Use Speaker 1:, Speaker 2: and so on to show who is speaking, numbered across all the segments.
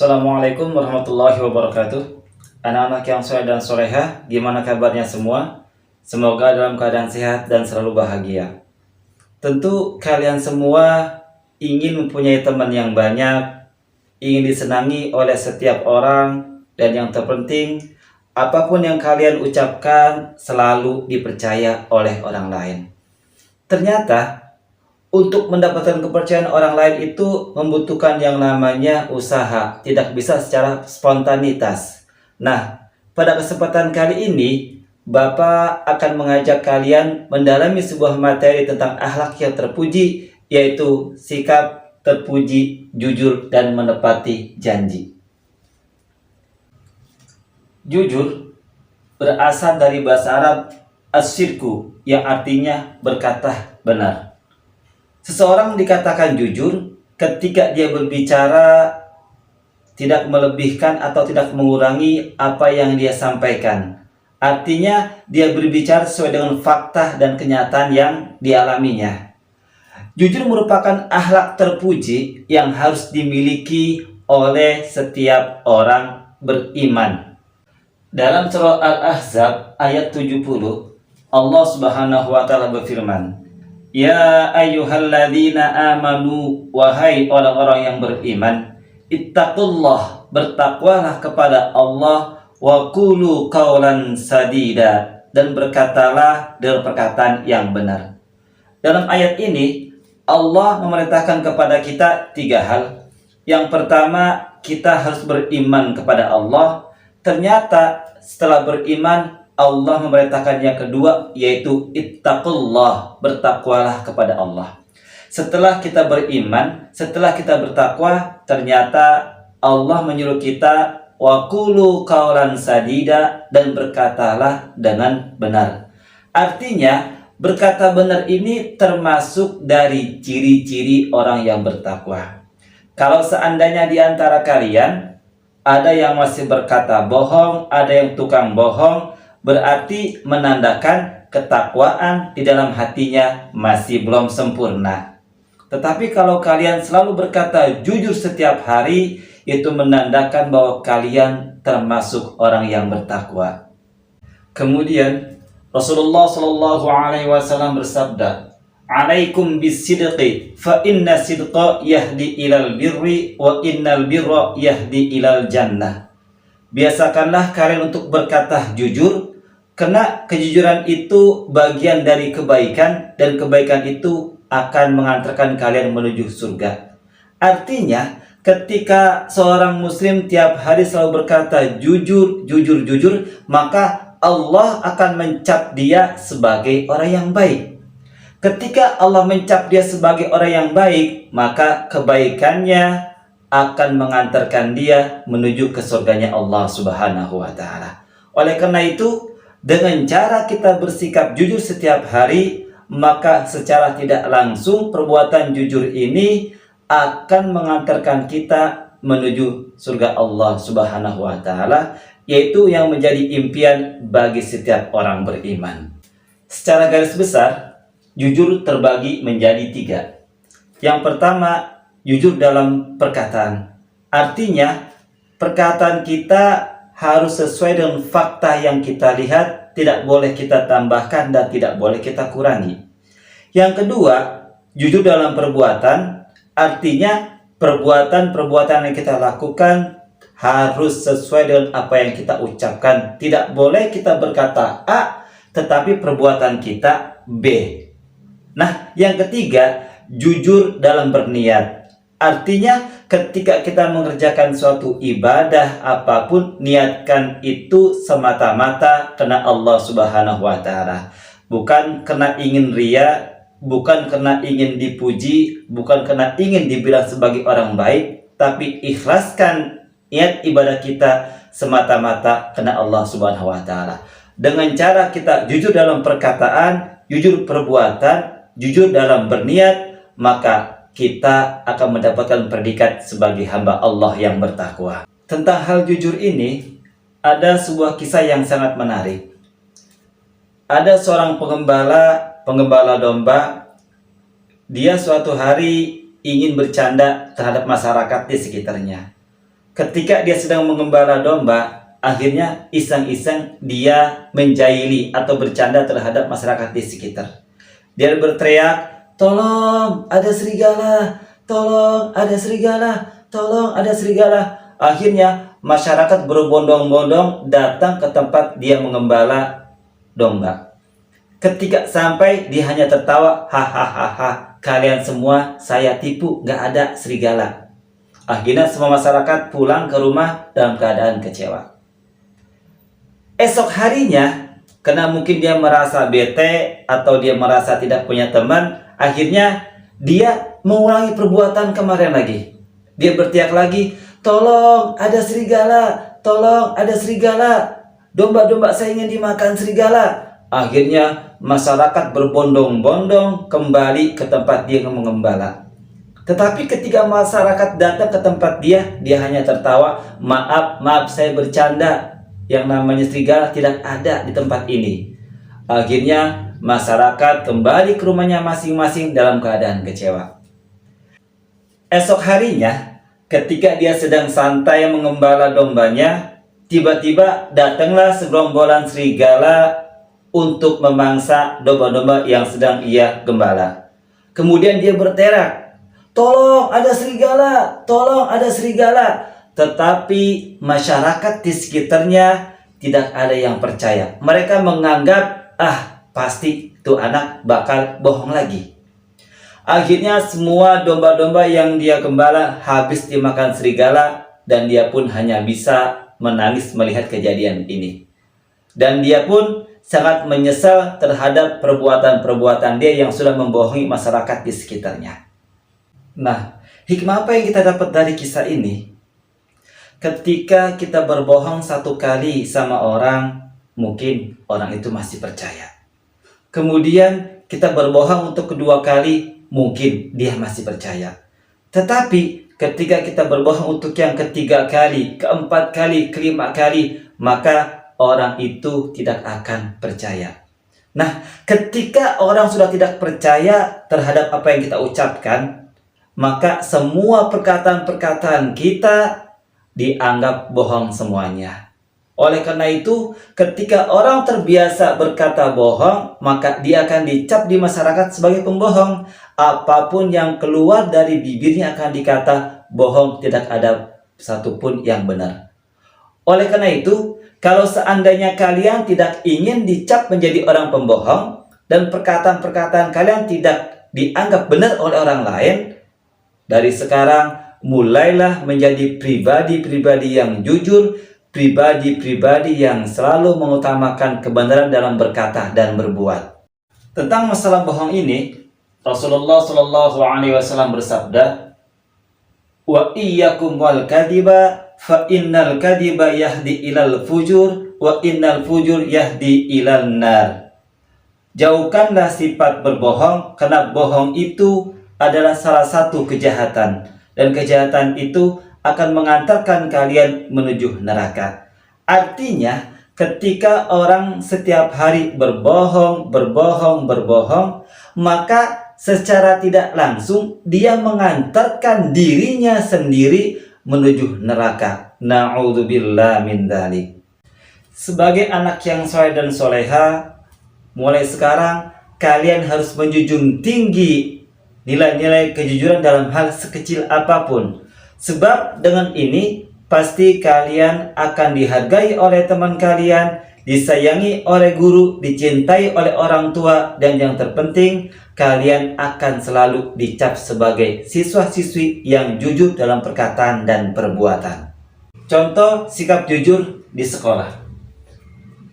Speaker 1: Assalamualaikum warahmatullahi wabarakatuh. Anak-anak yang soleh dan soleha, gimana kabarnya semua? Semoga dalam keadaan sehat dan selalu bahagia. Tentu kalian semua ingin mempunyai teman yang banyak, ingin disenangi oleh setiap orang, dan yang terpenting, apapun yang kalian ucapkan selalu dipercaya oleh orang lain. Ternyata untuk mendapatkan kepercayaan orang lain itu membutuhkan yang namanya usaha, tidak bisa secara spontanitas. Nah, pada kesempatan kali ini, Bapak akan mengajak kalian mendalami sebuah materi tentang akhlak yang terpuji, yaitu sikap terpuji, jujur, dan menepati janji. Jujur berasal dari bahasa Arab as-sidqu, yang artinya berkata benar. Seseorang dikatakan jujur ketika dia berbicara tidak melebihkan atau tidak mengurangi apa yang dia sampaikan. Artinya dia berbicara sesuai dengan fakta dan kenyataan yang dialaminya. Jujur merupakan akhlak terpuji yang harus dimiliki oleh setiap orang beriman. Dalam surah Al-Ahzab ayat 70, Allah Subhanahu wa taala berfirman, "Ya ayyuhalladzina amanu, wahai orang-orang yang beriman, ittaqullah, bertakwalah kepada Allah, wa qulu qawlan sadida, dan berkatalah dengan perkataan yang benar." Dalam ayat ini Allah memerintahkan kepada kita tiga hal. Yang pertama, kita harus beriman kepada Allah. Ternyata setelah beriman, Allah memerintahkan yang kedua, yaitu ittaqullah, bertakwalah kepada Allah. Setelah kita beriman, setelah kita bertakwa, ternyata Allah menyuruh kita wa qulu qawlan sadida, dan berkatalah dengan benar. Artinya berkata benar ini termasuk dari ciri-ciri orang yang bertakwa. Kalau seandainya di antara kalian ada yang masih berkata bohong, ada yang tukang bohong, berarti menandakan ketakwaan di dalam hatinya masih belum sempurna. Tetapi kalau kalian selalu berkata jujur setiap hari, itu menandakan bahwa kalian termasuk orang yang bertakwa. Kemudian Rasulullah Shallallahu Alaihi Wasallam bersabda, "Alaikum bisidqi, fa inna sidqa yahdi ilal birri, wa innal birra yahdi ilal jannah." Biasakanlah kalian untuk berkata jujur, karena kejujuran itu bagian dari kebaikan, dan kebaikan itu akan mengantarkan kalian menuju surga. Artinya, ketika seorang muslim tiap hari selalu berkata jujur, jujur, jujur, maka Allah akan mencap dia sebagai orang yang baik. Ketika Allah mencap dia sebagai orang yang baik, maka kebaikannya akan mengantarkan dia menuju ke surganya Allah Subhanahu wa taala. Oleh karena itu, dengan cara kita bersikap jujur setiap hari, maka secara tidak langsung perbuatan jujur ini akan mengantarkan kita menuju surga Allah Subhanahu wa taala, yaitu yang menjadi impian bagi setiap orang beriman. Secara garis besar, jujur terbagi menjadi tiga. Yang pertama, jujur dalam perkataan. Artinya, perkataan kita harus sesuai dengan fakta yang kita lihat, tidak boleh kita tambahkan dan tidak boleh kita kurangi. Yang kedua, jujur dalam perbuatan. Artinya, perbuatan-perbuatan yang kita lakukan harus sesuai dengan apa yang kita ucapkan. Tidak boleh kita berkata A, tetapi perbuatan kita B. Nah, yang ketiga, jujur dalam berniat. Artinya, ketika kita mengerjakan suatu ibadah apapun, niatkan itu semata-mata karena Allah Subhanahu wa taala. Bukan karena ingin ria, bukan karena ingin dipuji, bukan karena ingin dibilang sebagai orang baik, tapi ikhlaskan niat ibadah kita semata-mata karena Allah Subhanahu wa taala. Dengan cara kita jujur dalam perkataan, jujur perbuatan, jujur dalam berniat, maka kita akan mendapatkan predikat sebagai hamba Allah yang bertakwa. Tentang hal jujur ini, ada sebuah kisah yang sangat menarik. Ada seorang penggembala domba. Dia suatu hari ingin bercanda terhadap masyarakat di sekitarnya. ketika dia sedang mengembala domba, akhirnya iseng-iseng dia menjahili atau bercanda terhadap masyarakat di sekitar. Dia berteriak, "Tolong, ada serigala! Tolong, ada serigala! Tolong, ada serigala!" Akhirnya masyarakat berbondong-bondong datang ke tempat dia mengembala domba. Ketika sampai, dia hanya tertawa, "Hahaha, kalian semua saya tipu, gak ada serigala." Akhirnya semua masyarakat pulang ke rumah dalam keadaan kecewa. Esok harinya, karena mungkin dia merasa bete atau dia merasa tidak punya teman, akhirnya dia mengulangi perbuatan kemarin lagi. Dia berteriak lagi, "Tolong, ada serigala! Tolong, ada serigala! Domba-domba saya ingin dimakan serigala!" Akhirnya masyarakat berbondong-bondong kembali ke tempat dia mengembala. Tetapi ketika masyarakat datang ke tempat dia hanya tertawa, Maaf, saya bercanda. Yang namanya serigala tidak ada di tempat ini." Akhirnya masyarakat kembali ke rumahnya masing-masing dalam keadaan kecewa. Esok harinya, ketika dia sedang santai mengembala dombanya, tiba-tiba datanglah segerombolan serigala untuk memangsa domba-domba yang sedang ia gembala. Kemudian dia berteriak, "Tolong, ada serigala! Tolong, ada serigala!" Tetapi masyarakat di sekitarnya tidak ada yang percaya. Mereka menganggap, pasti itu anak bakal bohong lagi. Akhirnya semua domba-domba yang dia gembala habis dimakan serigala, dan dia pun hanya bisa menangis melihat kejadian ini. Dan dia pun sangat menyesal terhadap perbuatan-perbuatan dia yang sudah membohongi masyarakat di sekitarnya. Nah, hikmah apa yang kita dapat dari kisah ini? Ketika kita berbohong satu kali sama orang, mungkin orang itu masih percaya. Kemudian kita berbohong untuk kedua kali, mungkin dia masih percaya. Tetapi ketika kita berbohong untuk yang ketiga kali, keempat kali, kelima kali, maka orang itu tidak akan percaya. Nah, ketika orang sudah tidak percaya terhadap apa yang kita ucapkan, maka semua perkataan-perkataan kita dianggap bohong semuanya. Oleh karena itu, ketika orang terbiasa berkata bohong, maka dia akan dicap di masyarakat sebagai pembohong. Apapun yang keluar dari bibirnya akan dikata bohong, tidak ada satupun yang benar. Oleh karena itu, kalau seandainya kalian tidak ingin dicap menjadi orang pembohong dan perkataan-perkataan kalian tidak dianggap benar oleh orang lain, dari sekarang mulailah menjadi pribadi-pribadi yang jujur, pribadi-pribadi yang selalu mengutamakan kebenaran dalam berkata dan berbuat. Tentang masalah bohong ini, Rasulullah SAW bersabda, "Wa iyyakum wal kadhiba fa innal kadhiba yahdi ilal fujur wa innal fujur yahdi ilal nar." Jauhkanlah sifat berbohong, karena bohong itu adalah salah satu kejahatan, dan kejahatan itu akan mengantarkan kalian menuju neraka. Artinya, ketika orang setiap hari berbohong, maka secara tidak langsung dia mengantarkan dirinya sendiri menuju neraka. Na'udzubillah min dzalik. Sebagai anak yang soleh dan soleha, mulai sekarang kalian harus menjunjung tinggi nilai-nilai kejujuran dalam hal sekecil apapun. Sebab dengan ini pasti kalian akan dihargai oleh teman kalian, disayangi oleh guru, dicintai oleh orang tua, dan yang terpenting kalian akan selalu dicap sebagai siswa-siswi yang jujur dalam perkataan dan perbuatan. Contoh sikap jujur di sekolah.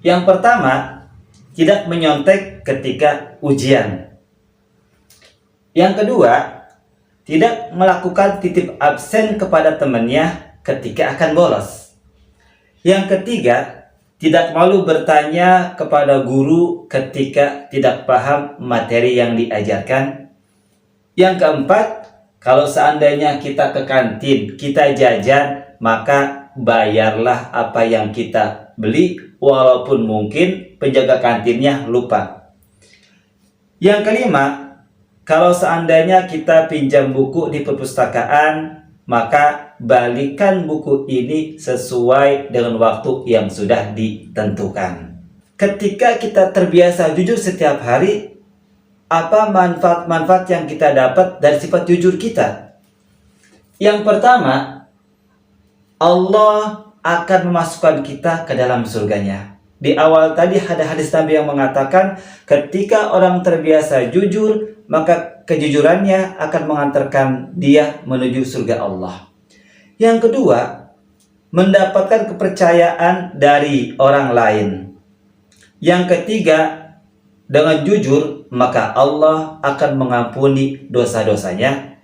Speaker 1: Yang pertama, tidak menyontek ketika ujian. Yang kedua, tidak melakukan titip absen kepada temannya ketika akan bolos. Yang ketiga, tidak malu bertanya kepada guru ketika tidak paham materi yang diajarkan. Yang keempat, kalau seandainya kita ke kantin, kita jajan, maka bayarlah apa yang kita beli, walaupun mungkin penjaga kantinnya lupa. Yang kelima, kalau seandainya kita pinjam buku di perpustakaan, maka balikan buku ini sesuai dengan waktu yang sudah ditentukan. Ketika kita terbiasa jujur setiap hari, apa manfaat-manfaat yang kita dapat dari sifat jujur kita? Yang pertama, Allah akan memasukkan kita ke dalam surganya. Di awal tadi ada hadis Nabi yang mengatakan, ketika orang terbiasa jujur, maka kejujurannya akan mengantarkan dia menuju surga Allah. Yang kedua, mendapatkan kepercayaan dari orang lain. Yang ketiga, dengan jujur, maka Allah akan mengampuni dosa-dosanya.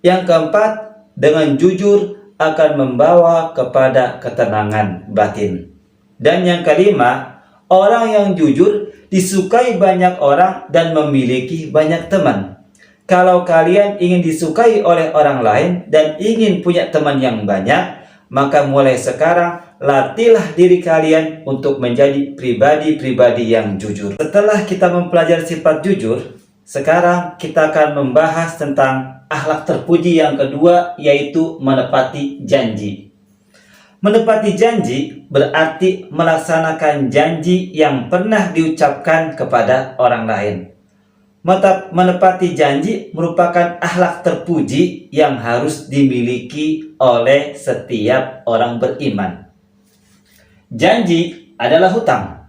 Speaker 1: Yang keempat, dengan jujur akan membawa kepada ketenangan batin. Dan yang kelima, orang yang jujur disukai banyak orang dan memiliki banyak teman. Kalau kalian ingin disukai oleh orang lain dan ingin punya teman yang banyak, maka mulai sekarang latihlah diri kalian untuk menjadi pribadi-pribadi yang jujur. Setelah kita mempelajari sifat jujur, sekarang kita akan membahas tentang akhlak terpuji yang kedua, yaitu menepati janji. Menepati janji berarti melaksanakan janji yang pernah diucapkan kepada orang lain. Menepati janji merupakan akhlak terpuji yang harus dimiliki oleh setiap orang beriman. Janji adalah hutang,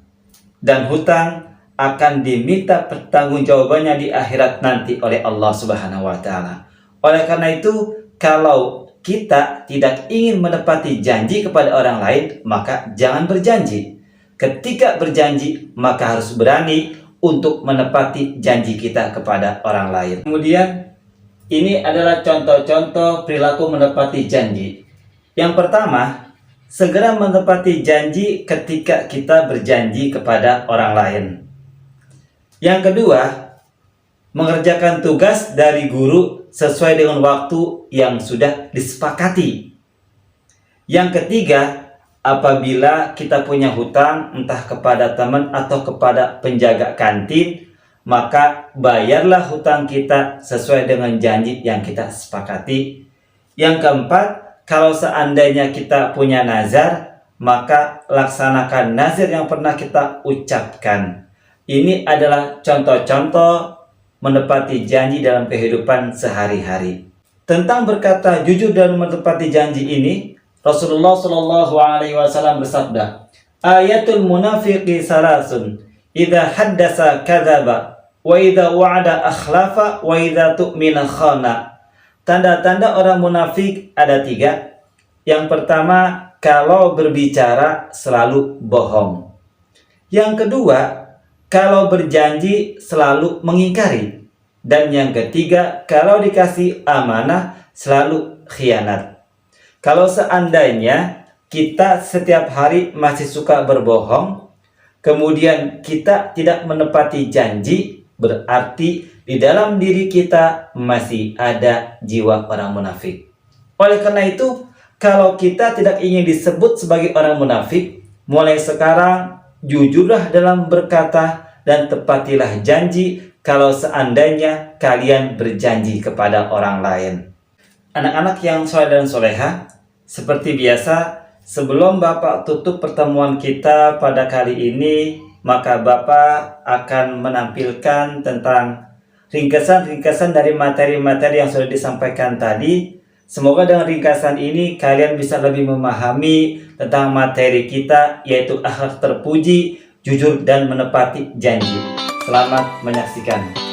Speaker 1: dan hutang akan diminta pertanggungjawabannya di akhirat nanti oleh Allah Subhanahu wa Ta'ala. Oleh karena itu, kalau kita tidak ingin menepati janji kepada orang lain, maka jangan berjanji. Ketika berjanji, maka harus berani untuk menepati janji kita kepada orang lain. Kemudian, ini adalah contoh-contoh perilaku menepati janji. Yang pertama, segera menepati janji ketika kita berjanji kepada orang lain. Yang kedua, mengerjakan tugas dari guru sesuai dengan waktu yang sudah disepakati. Yang ketiga, apabila kita punya hutang entah kepada teman atau kepada penjaga kantin, maka bayarlah hutang kita sesuai dengan janji yang kita sepakati. Yang keempat, kalau seandainya kita punya nazar, maka laksanakan nazar yang pernah kita ucapkan. Ini adalah contoh-contoh menepati janji dalam kehidupan sehari-hari. Tentang berkata jujur dan menepati janji ini, Rasulullah Shallallahu Alaihi Wasallam bersabda, "Ayatul munafiqi salasun, idza haddasa kadzaba, wa idza wa'ada akhlafa, wa idza tu'mina khana." Tanda-tanda orang munafik ada 3. Yang pertama, kalau berbicara selalu bohong. Yang kedua, kalau berjanji selalu mengingkari. Dan yang ketiga, kalau dikasih amanah selalu khianat. Kalau seandainya kita setiap hari masih suka berbohong, kemudian kita tidak menepati janji, berarti di dalam diri kita masih ada jiwa orang munafik. Oleh karena itu, kalau kita tidak ingin disebut sebagai orang munafik, mulai sekarang jujurlah dalam berkata dan tepatilah janji kalau seandainya kalian berjanji kepada orang lain. Anak-anak yang soleh dan soleha, seperti biasa, sebelum Bapak tutup pertemuan kita pada kali ini, maka Bapak akan menampilkan tentang ringkasan-ringkasan dari materi-materi yang sudah disampaikan tadi. Semoga dengan ringkasan ini kalian bisa lebih memahami tentang materi kita, yaitu akhlak terpuji, jujur dan menepati janji. Selamat menyaksikan.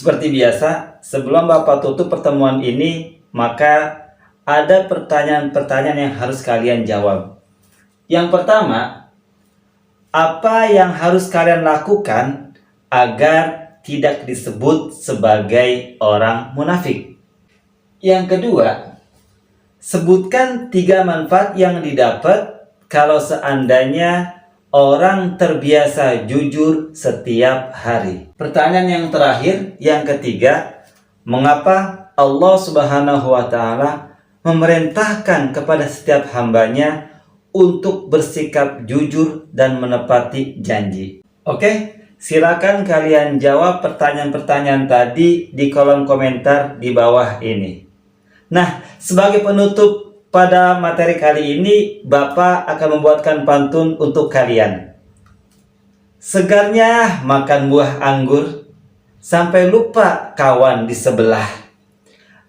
Speaker 1: Seperti biasa, sebelum Bapak tutup pertemuan ini, maka ada pertanyaan-pertanyaan yang harus kalian jawab. Yang pertama, apa yang harus kalian lakukan agar tidak disebut sebagai orang munafik? Yang kedua, sebutkan 3 manfaat yang didapat kalau seandainya orang terbiasa jujur setiap hari. Pertanyaan yang terakhir, yang ketiga, mengapa Allah Subhanahu wa Ta'ala memerintahkan kepada setiap hambanya untuk bersikap jujur dan menepati janji? Oke, silakan kalian jawab pertanyaan-pertanyaan tadi di kolom komentar di bawah ini. Nah, sebagai penutup pada materi kali ini, Bapak akan membuatkan pantun untuk kalian. Segarnya makan buah anggur, sampai lupa kawan di sebelah.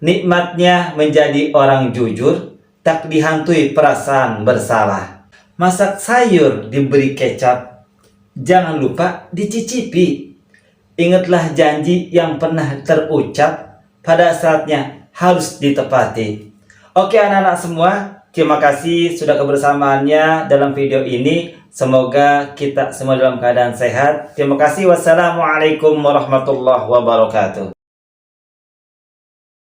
Speaker 1: Nikmatnya menjadi orang jujur, tak dihantui perasaan bersalah. Masak sayur diberi kecap, jangan lupa dicicipi. Ingatlah janji yang pernah terucap, pada saatnya harus ditepati. Oke anak-anak semua, terima kasih sudah kebersamaannya dalam video ini. Semoga kita semua dalam keadaan sehat. Terima kasih. Wassalamualaikum warahmatullahi wabarakatuh.